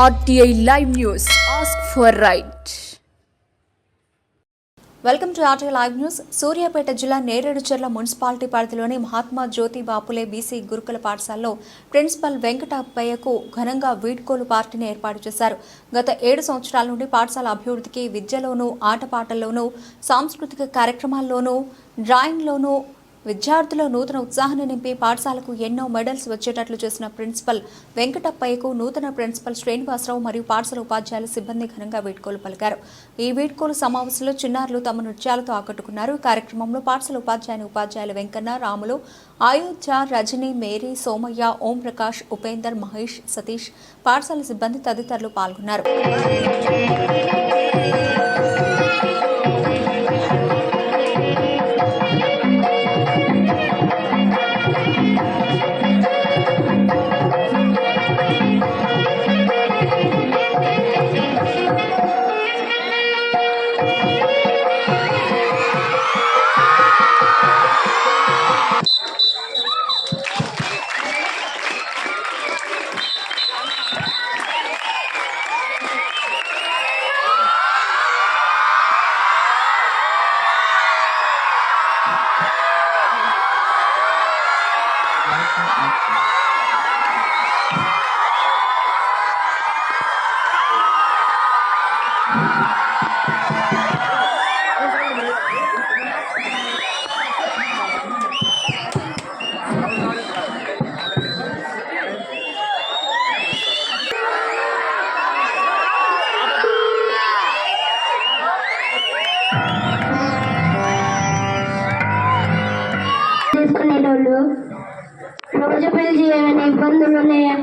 RTI Live News. Ask for right. Welcome to RTI Live News. Suryapet జిల్లా Nereducharla municipality పరిధిలోని మహాత్మా జ్యోతి Baphule BC గురుకుల పాఠశాలలో principal వెంకటప్పయ్యకు ఘనంగా వీడ్కోలు పార్టీని ఏర్పాటు చేశారు. గత 7 సంవత్సరాల నుండి పాఠశాల అభివృద్ధికి విద్యలోనూ, ఆటపాటల్లోనూ, సాంస్కృతిక కార్యక్రమాల్లోనూ, డ్రాయింగ్లోనూ విద్యార్థుల్లో నూతన ఉత్సాహాన్ని నింపి పాఠశాలకు ఎన్నో మెడల్స్ వచ్చేటట్లు చేసిన ప్రిన్సిపల్ వెంకటప్పయ్యకు నూతన ప్రిన్సిపల్ శ్రీనివాసరావు మరియు పాఠశాల ఉపాధ్యాయుల సిబ్బంది ఘనంగా వీడ్కోలు పలికారు. ఈ వీడ్కోలు సమావేశంలో చిన్నారులు తమ నృత్యాలతో ఆకట్టుకున్నారు. కార్యక్రమంలో పాఠశాల ఉపాధ్యాయులు వెంకన్న, రాములు, అయోధ్య, రజని, మేరీ, సోమయ్య, ఓం ప్రకాష్, ఉపేందర్, మహేష్, సతీష్, పాఠశాల సిబ్బంది తదితరులు పాల్గొన్నారు. రోజు పిలిచి ఏమైనా ఇబ్బందులు ఉన్నాయా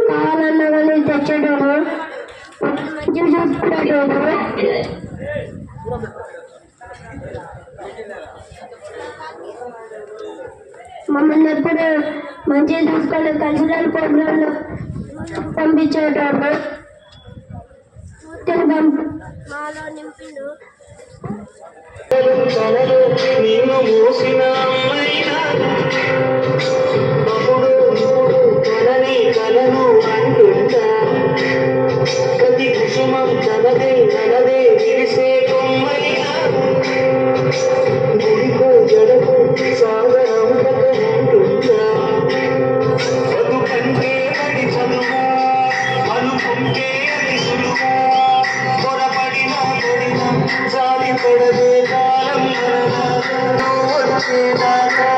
కావాలన్నా కానీ తెచ్చేటోడు, మంచిగా చూసుకునేటోడు. మమ్మల్ని ఎప్పుడు మంచిగా చూసుకొని కల్చరల్ ప్రోగ్రాంలో పంపించేటోడు. మాలో నింపిండు. జాలి పడదే కాలం వచ్చేదాకా